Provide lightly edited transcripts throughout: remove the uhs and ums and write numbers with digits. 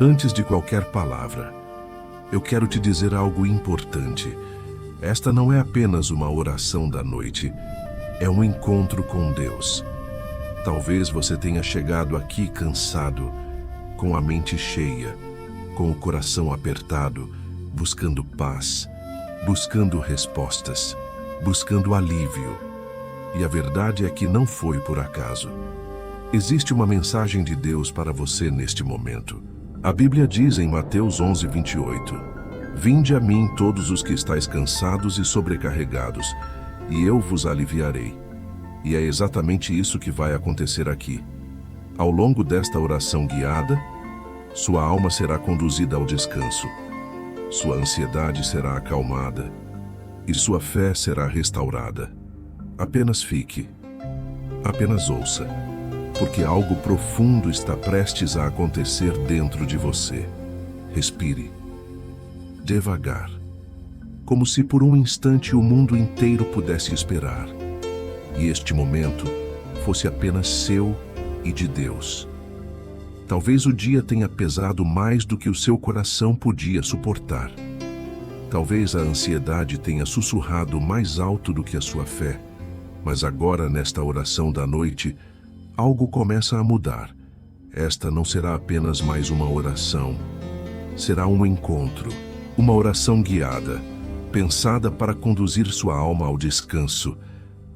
Antes de qualquer palavra, eu quero te dizer algo importante. Esta não é apenas uma oração da noite, é um encontro com Deus. Talvez você tenha chegado aqui cansado, com a mente cheia, com o coração apertado, buscando paz, buscando respostas, buscando alívio. E a verdade é que não foi por acaso. Existe uma mensagem de Deus para você neste momento. A Bíblia diz em Mateus 11:28, Vinde a mim todos os que estáis cansados e sobrecarregados, e eu vos aliviarei. E é exatamente isso que vai acontecer aqui. Ao longo desta oração guiada, sua alma será conduzida ao descanso, sua ansiedade será acalmada e sua fé será restaurada. Apenas fique, apenas ouça, porque algo profundo está prestes a acontecer dentro de você. Respire, devagar, como se por um instante o mundo inteiro pudesse esperar, e este momento fosse apenas seu e de Deus. Talvez o dia tenha pesado mais do que o seu coração podia suportar. Talvez a ansiedade tenha sussurrado mais alto do que a sua fé, mas agora, nesta oração da noite, algo começa a mudar. Esta não será apenas mais uma oração. Será um encontro, uma oração guiada, pensada para conduzir sua alma ao descanso,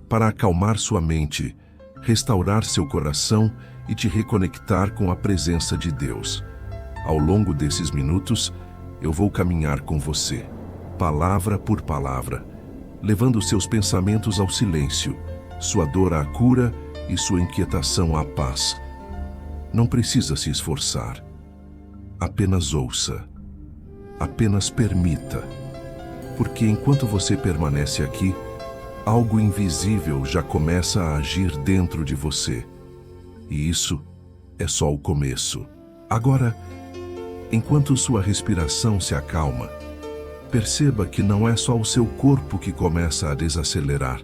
para acalmar sua mente, restaurar seu coração e te reconectar com a presença de Deus. Ao longo desses minutos, eu vou caminhar com você, palavra por palavra, levando seus pensamentos ao silêncio, sua dor à cura e sua inquietação à paz. Não precisa se esforçar. Apenas ouça. Apenas permita. Porque enquanto você permanece aqui, algo invisível já começa a agir dentro de você. E isso é só o começo. Agora, enquanto sua respiração se acalma, perceba que não é só o seu corpo que começa a desacelerar.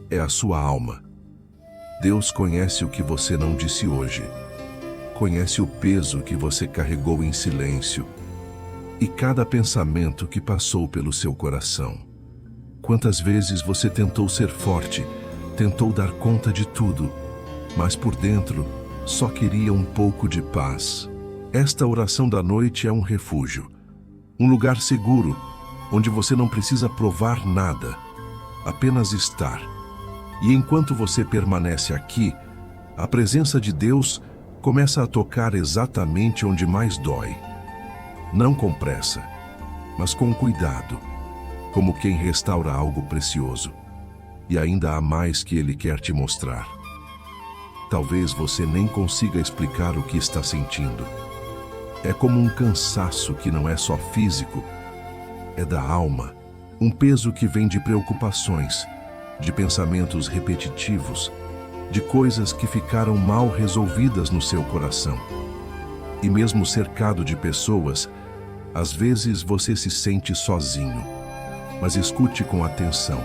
É a sua alma. Deus conhece o que você não disse hoje. Conhece o peso que você carregou em silêncio e cada pensamento que passou pelo seu coração. Quantas vezes você tentou ser forte, tentou dar conta de tudo, mas por dentro só queria um pouco de paz. Esta oração da noite é um refúgio, um lugar seguro, onde você não precisa provar nada, apenas estar. E enquanto você permanece aqui, a presença de Deus começa a tocar exatamente onde mais dói. Não com pressa, mas com cuidado, como quem restaura algo precioso. E ainda há mais que Ele quer te mostrar. Talvez você nem consiga explicar o que está sentindo. É como um cansaço que não é só físico, é da alma, um peso que vem de preocupações, de pensamentos repetitivos, de coisas que ficaram mal resolvidas no seu coração. E mesmo cercado de pessoas, às vezes você se sente sozinho. Mas escute com atenção.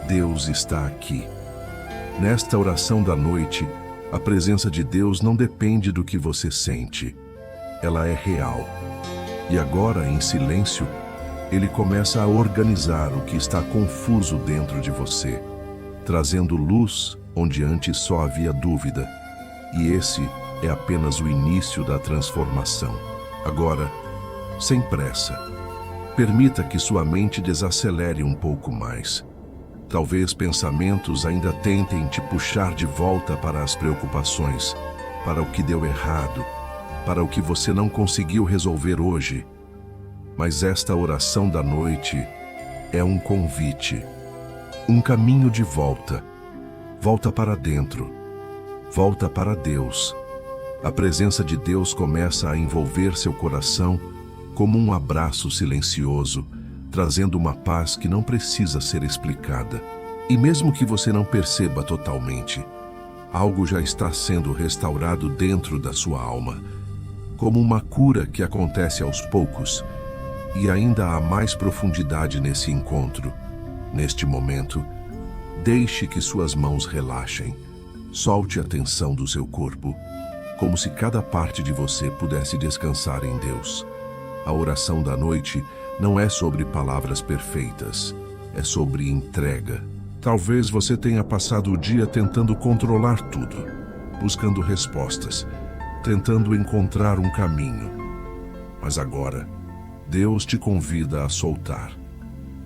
Deus está aqui. Nesta oração da noite, a presença de Deus não depende do que você sente. Ela é real. E agora, em silêncio, Ele começa a organizar o que está confuso dentro de você, trazendo luz onde antes só havia dúvida. E esse é apenas o início da transformação. Agora, sem pressa, permita que sua mente desacelere um pouco mais. Talvez pensamentos ainda tentem te puxar de volta para as preocupações, para o que deu errado, para o que você não conseguiu resolver hoje. Mas esta oração da noite é um convite, um caminho de volta. Volta para dentro, volta para Deus. A presença de Deus começa a envolver seu coração como um abraço silencioso, trazendo uma paz que não precisa ser explicada. E mesmo que você não perceba totalmente, algo já está sendo restaurado dentro da sua alma, como uma cura que acontece aos poucos. E ainda há mais profundidade nesse encontro. Neste momento, deixe que suas mãos relaxem. Solte a tensão do seu corpo. como se cada parte de você pudesse descansar em Deus. A oração da noite não é sobre palavras perfeitas, é sobre entrega. Talvez você tenha passado o dia tentando controlar tudo, buscando respostas, tentando encontrar um caminho. Mas agora, Deus te convida a soltar.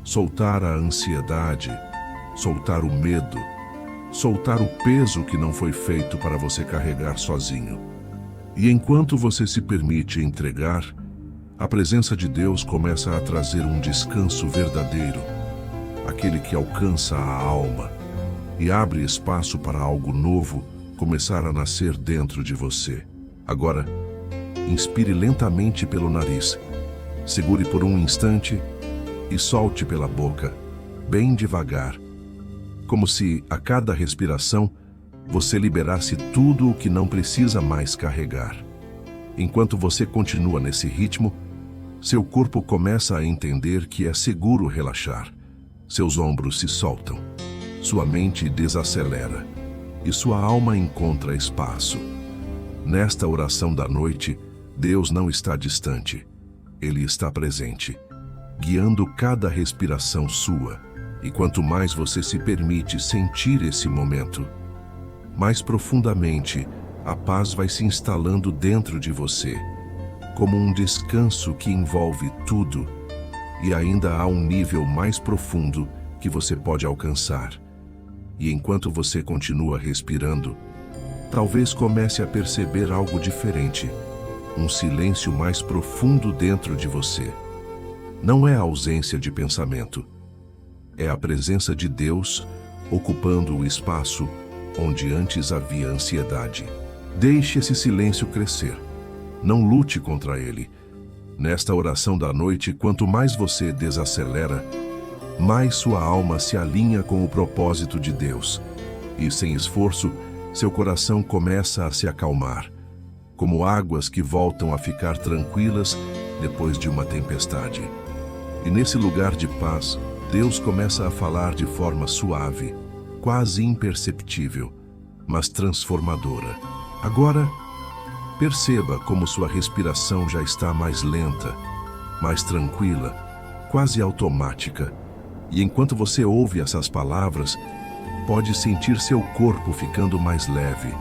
Soltar a ansiedade, soltar o medo, soltar o peso que não foi feito para você carregar sozinho. E enquanto você se permite entregar, a presença de Deus começa a trazer um descanso verdadeiro, aquele que alcança a alma e abre espaço para algo novo começar a nascer dentro de você. Agora, inspire lentamente pelo nariz, segure por um instante e solte pela boca, bem devagar, como se a cada respiração você liberasse tudo o que não precisa mais carregar. Enquanto você continua nesse ritmo, seu corpo começa a entender que é seguro relaxar. Seus ombros se soltam, sua mente desacelera e sua alma encontra espaço. Nesta oração da noite, Deus não está distante, Ele está presente, guiando cada respiração sua. E quanto mais você se permite sentir esse momento, mais profundamente a paz vai se instalando dentro de você, como um descanso que envolve tudo. E ainda há um nível mais profundo que você pode alcançar. E enquanto você continua respirando, talvez comece a perceber algo diferente, um silêncio mais profundo dentro de você. Não é a ausência de pensamento, é a presença de Deus ocupando o espaço onde antes havia ansiedade. Deixe esse silêncio crescer. Não lute contra ele. Nesta oração da noite, quanto mais você desacelera, mais sua alma se alinha com o propósito de Deus. E sem esforço, seu coração começa a se acalmar, como águas que voltam a ficar tranquilas depois de uma tempestade. E nesse lugar de paz, Deus começa a falar de forma suave, quase imperceptível, mas transformadora. Agora, perceba como sua respiração já está mais lenta, mais tranquila, quase automática. E enquanto você ouve essas palavras, pode sentir seu corpo ficando mais leve,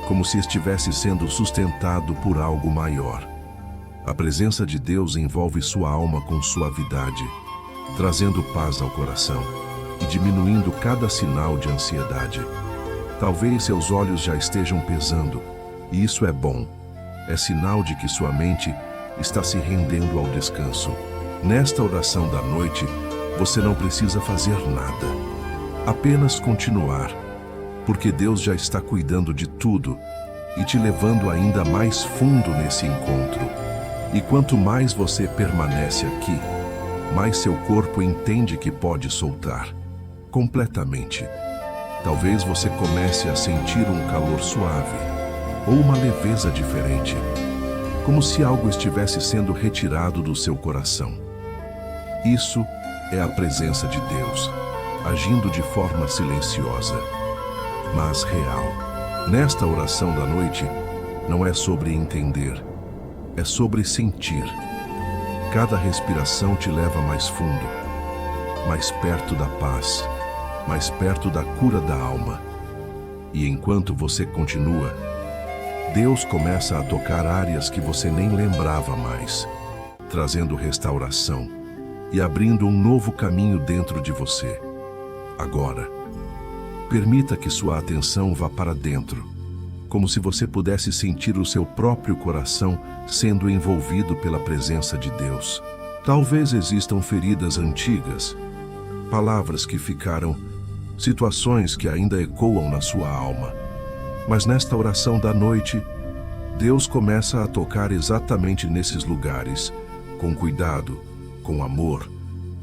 como se estivesse sendo sustentado por algo maior. A presença de Deus envolve sua alma com suavidade, trazendo paz ao coração e diminuindo cada sinal de ansiedade. Talvez seus olhos já estejam pesando, e isso é bom. É sinal de que sua mente está se rendendo ao descanso. Nesta oração da noite, você não precisa fazer nada. Apenas continuar, porque Deus já está cuidando de tudo e te levando ainda mais fundo nesse encontro. E quanto mais você permanece aqui, mais seu corpo entende que pode soltar completamente. Talvez você comece a sentir um calor suave ou uma leveza diferente, como se algo estivesse sendo retirado do seu coração. Isso é a presença de Deus, agindo de forma silenciosa, mas real. Nesta oração da noite, não é sobre entender, é sobre sentir. Cada respiração te leva mais fundo, mais perto da paz, mais perto da cura da alma. E enquanto você continua, Deus começa a tocar áreas que você nem lembrava mais, trazendo restauração e abrindo um novo caminho dentro de você. Agora, permita que sua atenção vá para dentro, como se você pudesse sentir o seu próprio coração sendo envolvido pela presença de Deus. Talvez existam feridas antigas, palavras que ficaram, situações que ainda ecoam na sua alma. Mas nesta oração da noite, Deus começa a tocar exatamente nesses lugares, com cuidado, com amor,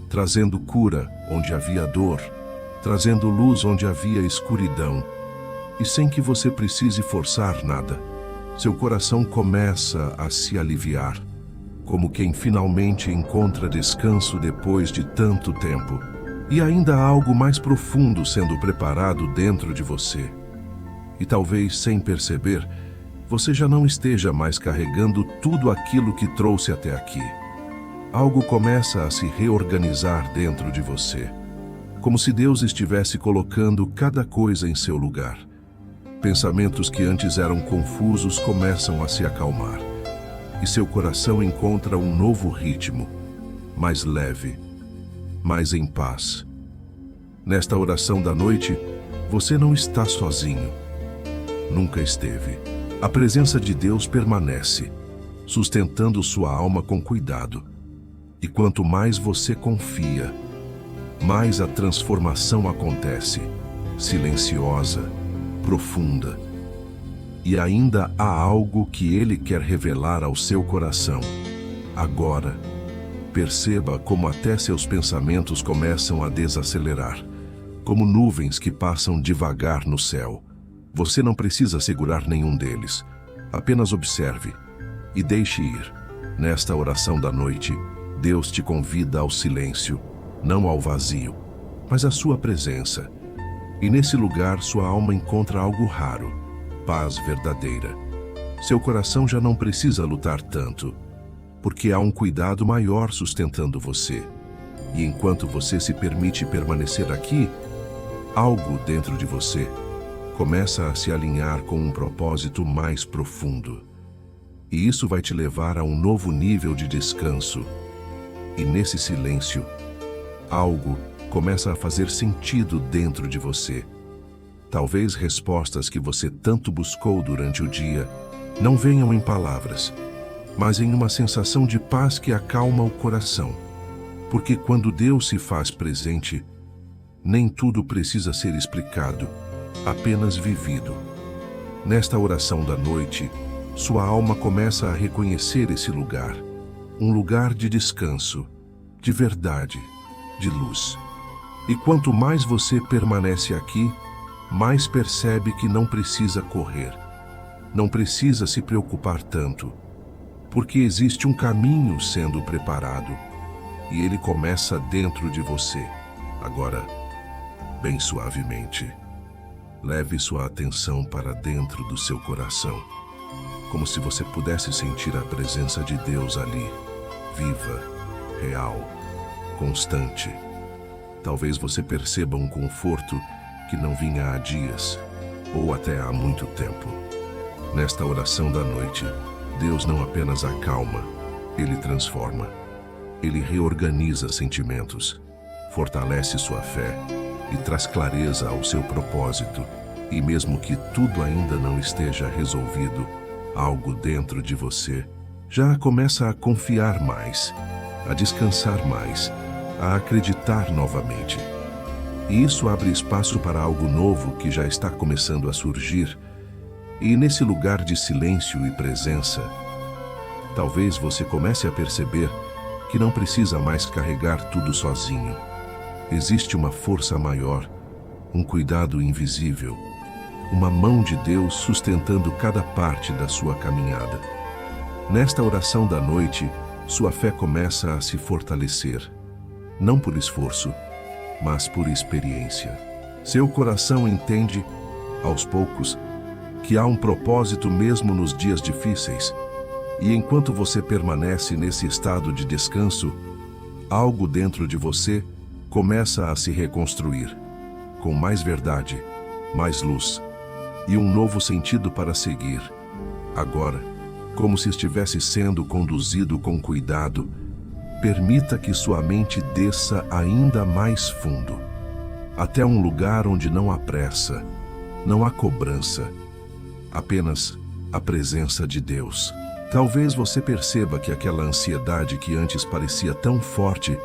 trazendo cura onde havia dor, trazendo luz onde havia escuridão. E sem que você precise forçar nada, seu coração começa a se aliviar, como quem finalmente encontra descanso depois de tanto tempo. E ainda há algo mais profundo sendo preparado dentro de você. E talvez, sem perceber, você já não esteja mais carregando tudo aquilo que trouxe até aqui. Algo começa a se reorganizar dentro de você, como se Deus estivesse colocando cada coisa em seu lugar. Pensamentos que antes eram confusos começam a se acalmar, e seu coração encontra um novo ritmo, mais leve, mais em paz. Nesta oração da noite, você não está sozinho. Nunca esteve. A presença de Deus permanece, sustentando sua alma com cuidado. E quanto mais você confia, mais a transformação acontece, silenciosa, profunda. E ainda há algo que Ele quer revelar ao seu coração. Agora, perceba como até seus pensamentos começam a desacelerar, como nuvens que passam devagar no céu. Você não precisa segurar nenhum deles. Apenas observe e deixe ir. Nesta oração da noite, Deus te convida ao silêncio, não ao vazio, mas à sua presença. E nesse lugar sua alma encontra algo raro, paz verdadeira. Seu coração já não precisa lutar tanto, porque há um cuidado maior sustentando você. E enquanto você se permite permanecer aqui, algo dentro de você começa a se alinhar com um propósito mais profundo. E isso vai te levar a um novo nível de descanso. E nesse silêncio, algo começa a fazer sentido dentro de você. Talvez respostas que você tanto buscou durante o dia não venham em palavras, mas em uma sensação de paz que acalma o coração. Porque quando Deus se faz presente, nem tudo precisa ser explicado, apenas vivido. Nesta oração da noite, sua alma começa a reconhecer esse lugar, um lugar de descanso, de verdade, de luz. E quanto mais você permanece aqui, mais percebe que não precisa correr, não precisa se preocupar tanto, porque existe um caminho sendo preparado, e ele começa dentro de você. Agora, bem suavemente, leve sua atenção para dentro do seu coração, como se você pudesse sentir a presença de Deus ali, viva, real, constante. Talvez você perceba um conforto que não vinha há dias, ou até há muito tempo. Nesta oração da noite, Deus não apenas acalma, Ele transforma. Ele reorganiza sentimentos, fortalece sua fé e traz clareza ao seu propósito. E mesmo que tudo ainda não esteja resolvido, algo dentro de você já começa a confiar mais, a descansar mais, a acreditar novamente. E isso abre espaço para algo novo que já está começando a surgir. E nesse lugar de silêncio e presença, talvez você comece a perceber que não precisa mais carregar tudo sozinho. Existe uma força maior, um cuidado invisível, uma mão de Deus sustentando cada parte da sua caminhada. Nesta oração da noite, sua fé começa a se fortalecer, não por esforço, mas por experiência. Seu coração entende, aos poucos, que há um propósito mesmo nos dias difíceis, e enquanto você permanece nesse estado de descanso, algo dentro de você começa a se reconstruir, com mais verdade, mais luz e um novo sentido para seguir. Agora, como se estivesse sendo conduzido com cuidado, permita que sua mente desça ainda mais fundo, até um lugar onde não há pressa, não há cobrança, apenas a presença de Deus. Talvez você perceba que aquela ansiedade que antes parecia tão forte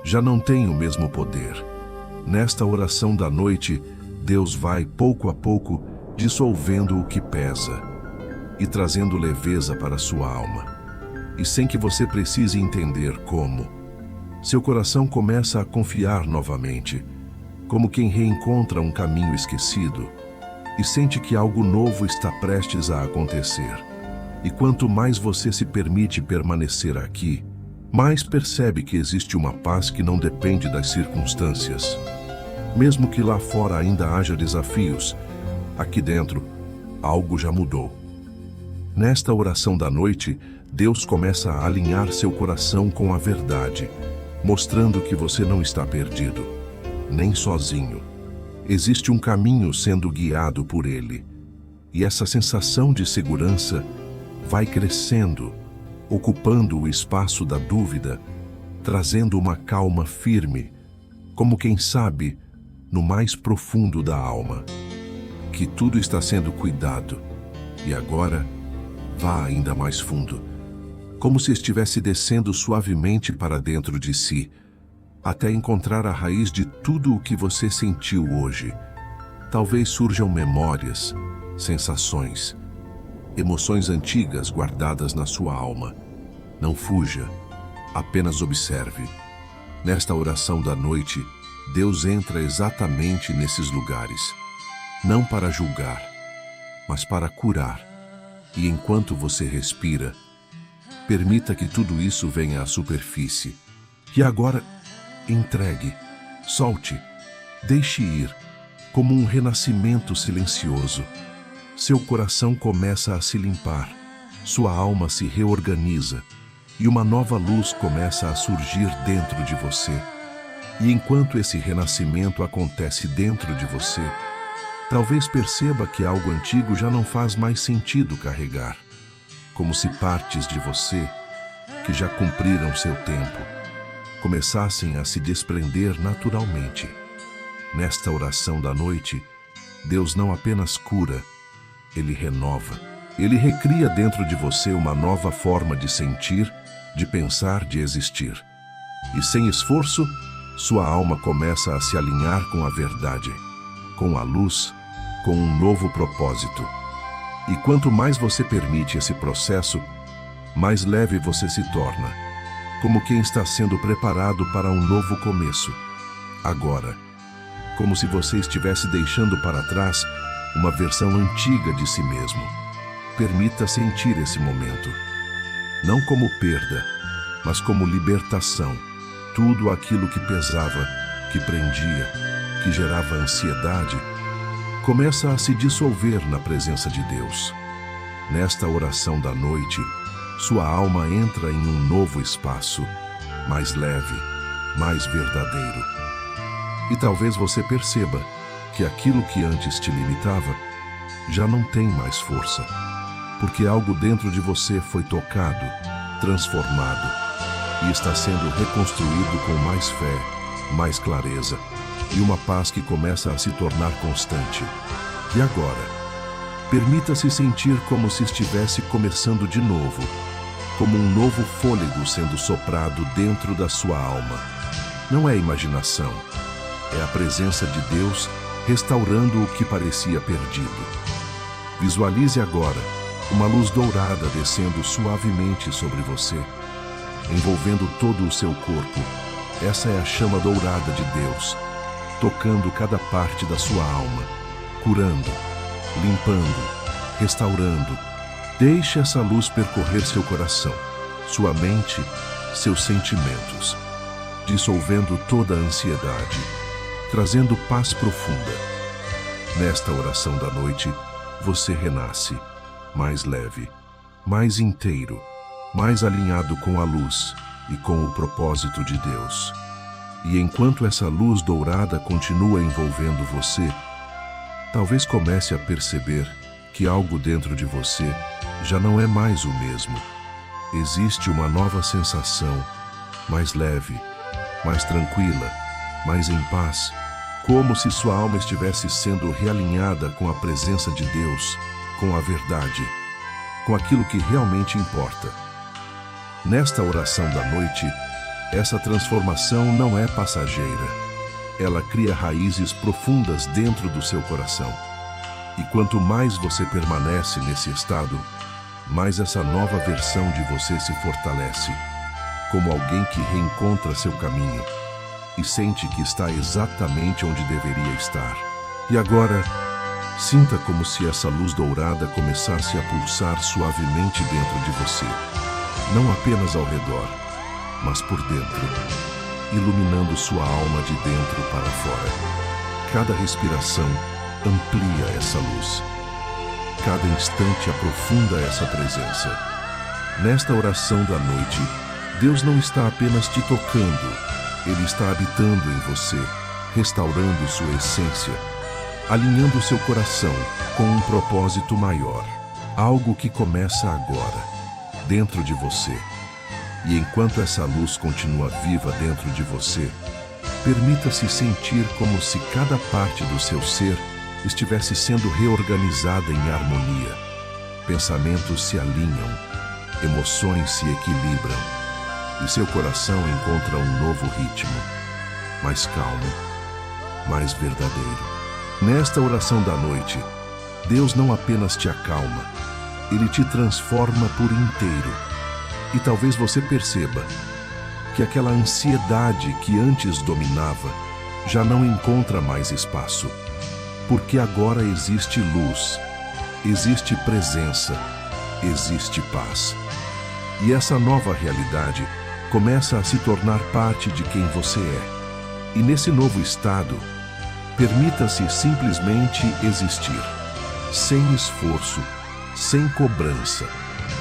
já não tem o mesmo poder. Nesta oração da noite, Deus vai, pouco a pouco, dissolvendo o que pesa e trazendo leveza para sua alma. E sem que você precise entender como, seu coração começa a confiar novamente, como quem reencontra um caminho esquecido e sente que algo novo está prestes a acontecer. E quanto mais você se permite permanecer aqui, mais percebe que existe uma paz que não depende das circunstâncias. Mesmo que lá fora ainda haja desafios, aqui dentro, algo já mudou. Nesta oração da noite, Deus começa a alinhar seu coração com a verdade, mostrando que você não está perdido, nem sozinho. Existe um caminho sendo guiado por Ele. E essa sensação de segurança vai crescendo, ocupando o espaço da dúvida, trazendo uma calma firme, como quem sabe, no mais profundo da alma, que tudo está sendo cuidado. E agora, vá ainda mais fundo, como se estivesse descendo suavemente para dentro de si, até encontrar a raiz de tudo o que você sentiu hoje. Talvez surjam memórias, sensações, emoções antigas guardadas na sua alma. Não fuja, apenas observe. Nesta oração da noite, Deus entra exatamente nesses lugares, não para julgar, mas para curar. E enquanto você respira, permita que tudo isso venha à superfície. E agora, entregue, solte, deixe ir, como um renascimento silencioso. Seu coração começa a se limpar, sua alma se reorganiza e uma nova luz começa a surgir dentro de você. E enquanto esse renascimento acontece dentro de você, talvez perceba que algo antigo já não faz mais sentido carregar, como se partes de você, que já cumpriram seu tempo, começassem a se desprender naturalmente. Nesta oração da noite, Deus não apenas cura, Ele renova. Ele recria dentro de você uma nova forma de sentir, de pensar, de existir. E sem esforço, sua alma começa a se alinhar com a verdade, com a luz, com um novo propósito. E quanto mais você permite esse processo, mais leve você se torna, como quem está sendo preparado para um novo começo. Agora, como se você estivesse deixando para trás uma versão antiga de si mesmo. Permita sentir esse momento, não como perda, mas como libertação. Tudo aquilo que pesava, que prendia, que gerava ansiedade, começa a se dissolver na presença de Deus. Nesta oração da noite, sua alma entra em um novo espaço, mais leve, mais verdadeiro. E talvez você perceba que aquilo que antes te limitava já não tem mais força, porque algo dentro de você foi tocado, transformado e está sendo reconstruído com mais fé, mais clareza e uma paz que começa a se tornar constante. E agora, permita-se sentir como se estivesse começando de novo, como um novo fôlego sendo soprado dentro da sua alma. Não é imaginação, é a presença de Deus restaurando o que parecia perdido. Visualize agora uma luz dourada descendo suavemente sobre você, envolvendo todo o seu corpo. Essa é a chama dourada de Deus, tocando cada parte da sua alma, curando, limpando, restaurando. Deixe essa luz percorrer seu coração, sua mente, seus sentimentos, dissolvendo toda a ansiedade, trazendo paz profunda. Nesta oração da noite, você renasce, mais leve, mais inteiro, mais alinhado com a luz e com o propósito de Deus. E enquanto essa luz dourada continua envolvendo você, talvez comece a perceber que algo dentro de você já não é mais o mesmo. Existe uma nova sensação, mais leve, mais tranquila, mais em paz, como se sua alma estivesse sendo realinhada com a presença de Deus, com a verdade, com aquilo que realmente importa. Nesta oração da noite, essa transformação não é passageira. Ela cria raízes profundas dentro do seu coração. E quanto mais você permanece nesse estado, mais essa nova versão de você se fortalece, como alguém que reencontra seu caminho e sente que está exatamente onde deveria estar. E agora, sinta como se essa luz dourada começasse a pulsar suavemente dentro de você, não apenas ao redor, mas por dentro, iluminando sua alma de dentro para fora. Cada respiração amplia essa luz. cada instante aprofunda essa presença. Nesta oração da noite, Deus não está apenas te tocando, Ele está habitando em você, restaurando sua essência, alinhando seu coração com um propósito maior, algo que começa agora, dentro de você. E enquanto essa luz continua viva dentro de você, permita-se sentir como se cada parte do seu ser estivesse sendo reorganizada em harmonia. Pensamentos se alinham, emoções se equilibram, e seu coração encontra um novo ritmo, mais calmo, mais verdadeiro. Nesta oração da noite, Deus não apenas te acalma, Ele te transforma por inteiro. E talvez você perceba que aquela ansiedade que antes dominava já não encontra mais espaço, porque agora existe luz, existe presença, existe paz. E essa nova realidade começa a se tornar parte de quem você é. E nesse novo estado, permita-se simplesmente existir, sem esforço, sem cobrança,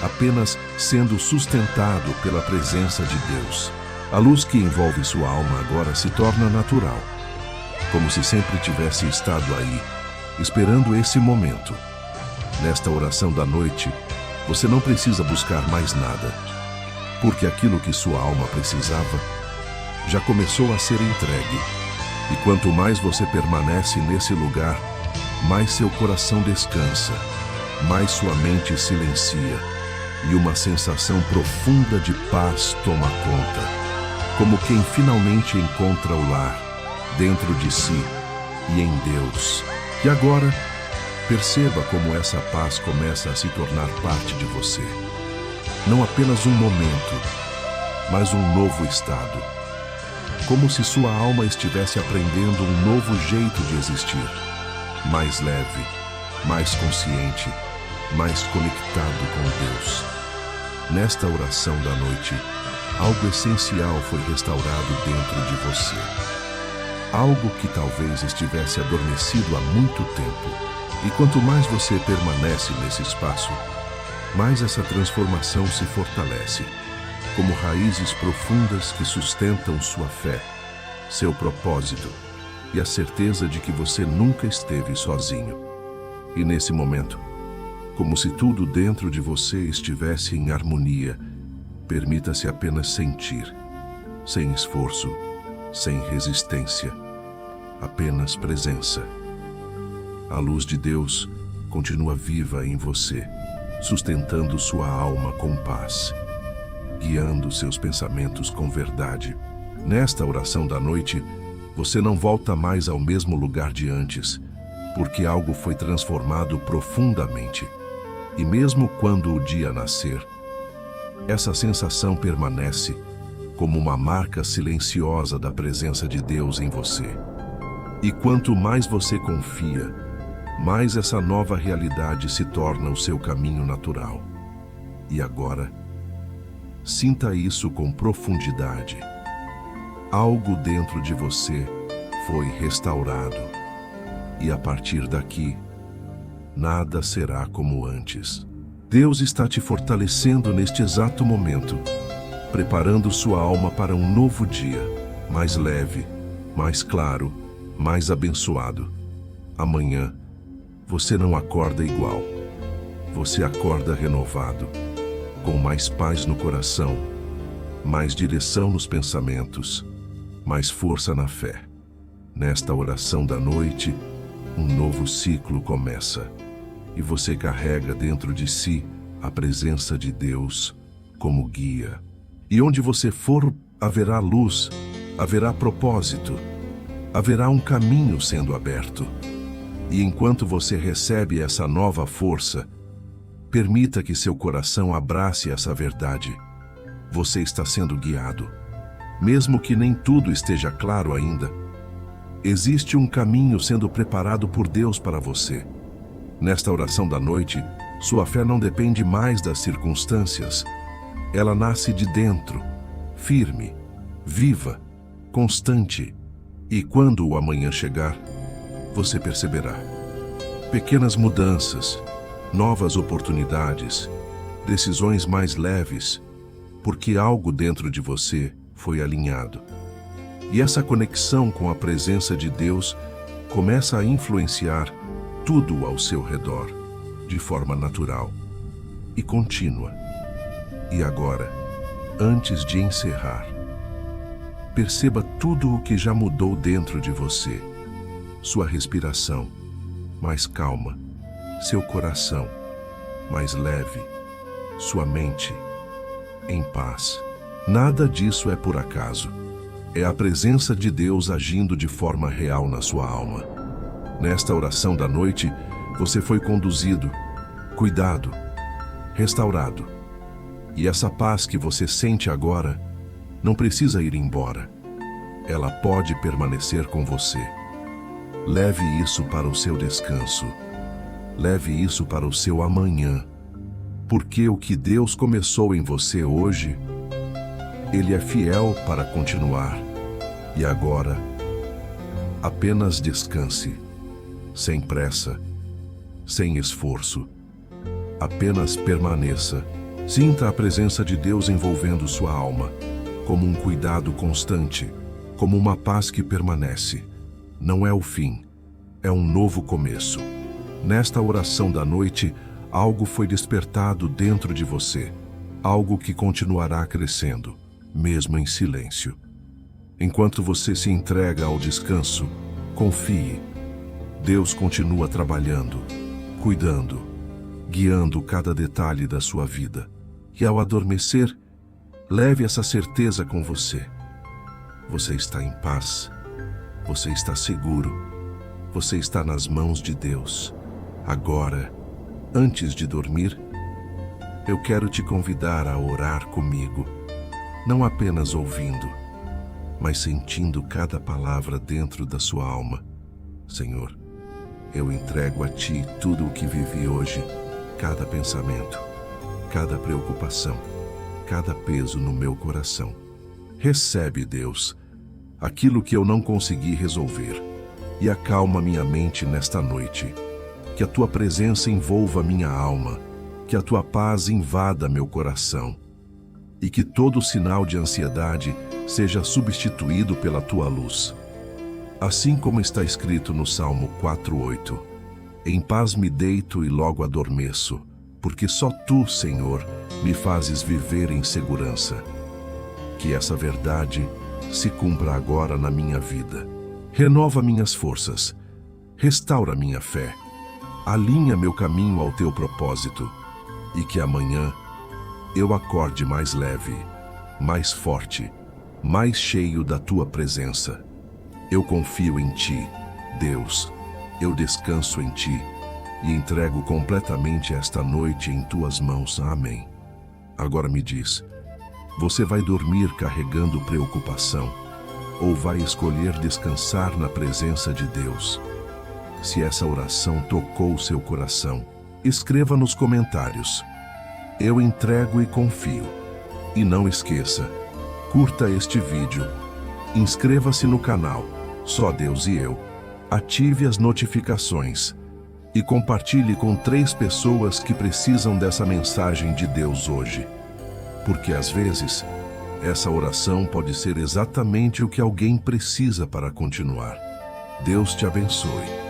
apenas sendo sustentado pela presença de Deus. A luz que envolve sua alma agora se torna natural, como se sempre tivesse estado aí, esperando esse momento. Nesta oração da noite, você não precisa buscar mais nada, porque aquilo que sua alma precisava já começou a ser entregue. E quanto mais você permanece nesse lugar, mais seu coração descansa, mais sua mente silencia, e uma sensação profunda de paz toma conta, como quem finalmente encontra o lar dentro de si e em Deus. E agora, perceba como essa paz começa a se tornar parte de você. Não apenas um momento, mas um novo estado. Como se sua alma estivesse aprendendo um novo jeito de existir, mais leve, mais consciente, mais conectado com Deus. Nesta oração da noite, algo essencial foi restaurado dentro de você. Algo que talvez estivesse adormecido há muito tempo. E quanto mais você permanece nesse espaço, mais essa transformação se fortalece, como raízes profundas que sustentam sua fé, seu propósito e a certeza de que você nunca esteve sozinho. E nesse momento, como se tudo dentro de você estivesse em harmonia, permita-se apenas sentir, sem esforço, sem resistência, apenas presença. A luz de Deus continua viva em você, sustentando sua alma com paz, guiando seus pensamentos com verdade. Nesta oração da noite, você não volta mais ao mesmo lugar de antes, porque algo foi transformado profundamente. E mesmo quando o dia nascer, essa sensação permanece como uma marca silenciosa da presença de Deus em você. E quanto mais você confia, mais essa nova realidade se torna o seu caminho natural. E agora, sinta isso com profundidade. Algo dentro de você foi restaurado. E a partir daqui, nada será como antes. Deus está te fortalecendo neste exato momento, preparando sua alma para um novo dia, mais leve, mais claro, mais abençoado. Amanhã, você não acorda igual. Você acorda renovado, com mais paz no coração, mais direção nos pensamentos, mais força na fé. Nesta oração da noite, um novo ciclo começa, e você carrega dentro de si a presença de Deus como guia. E onde você for, haverá luz, haverá propósito, haverá um caminho sendo aberto. E enquanto você recebe essa nova força, permita que seu coração abrace essa verdade. Você está sendo guiado. Mesmo que nem tudo esteja claro ainda, existe um caminho sendo preparado por Deus para você. Nesta oração da noite, sua fé não depende mais das circunstâncias. Ela nasce de dentro, firme, viva, constante. E quando o amanhã chegar, você perceberá pequenas mudanças, novas oportunidades, decisões mais leves, porque algo dentro de você foi alinhado. E essa conexão com a presença de Deus começa a influenciar tudo ao seu redor, de forma natural e contínua. E agora, antes de encerrar, perceba tudo o que já mudou dentro de você. Sua respiração mais calma, seu coração mais leve, sua mente em paz. Nada disso é por acaso. É a presença de Deus agindo de forma real na sua alma. Nesta oração da noite, você foi conduzido, cuidado, restaurado. E essa paz que você sente agora não precisa ir embora. Ela pode permanecer com você. Leve isso para o seu descanso. Leve isso para o seu amanhã. Porque o que Deus começou em você hoje, Ele é fiel para continuar. E agora, apenas descanse, sem pressa, sem esforço. Apenas permaneça. Sinta a presença de Deus envolvendo sua alma, como um cuidado constante, como uma paz que permanece. Não é o fim, é um novo começo. Nesta oração da noite, algo foi despertado dentro de você, algo que continuará crescendo, mesmo em silêncio. Enquanto você se entrega ao descanso, confie. Deus continua trabalhando, cuidando, guiando cada detalhe da sua vida. E ao adormecer, leve essa certeza com você. Você está em paz, você está seguro, você está nas mãos de Deus. Agora, antes de dormir, eu quero te convidar a orar comigo, não apenas ouvindo, mas sentindo cada palavra dentro da sua alma. Senhor, eu entrego a Ti tudo o que vivi hoje, cada pensamento, cada preocupação, cada peso no meu coração. Recebe, Deus, aquilo que eu não consegui resolver e acalma minha mente nesta noite. Que a Tua presença envolva minha alma, que a Tua paz invada meu coração e que todo sinal de ansiedade seja substituído pela Tua luz. Assim como está escrito no Salmo 4:8, em paz me deito e logo adormeço, porque só Tu, Senhor, me fazes viver em segurança. Que essa verdade se cumpra agora na minha vida. Renova minhas forças, restaura minha fé, alinha meu caminho ao Teu propósito, e que amanhã eu acorde mais leve, mais forte, mais cheio da Tua presença. Eu confio em Ti, Deus, eu descanso em Ti e entrego completamente esta noite em Tuas mãos. Amém. Agora me diz, você vai dormir carregando preocupação ou vai escolher descansar na presença de Deus? Se essa oração tocou seu coração, escreva nos comentários. Eu entrego e confio. E não esqueça, curta este vídeo, inscreva-se no canal Só Deus e Eu, ative as notificações e compartilhe com 3 pessoas que precisam dessa mensagem de Deus hoje. Porque às vezes, essa oração pode ser exatamente o que alguém precisa para continuar. Deus te abençoe.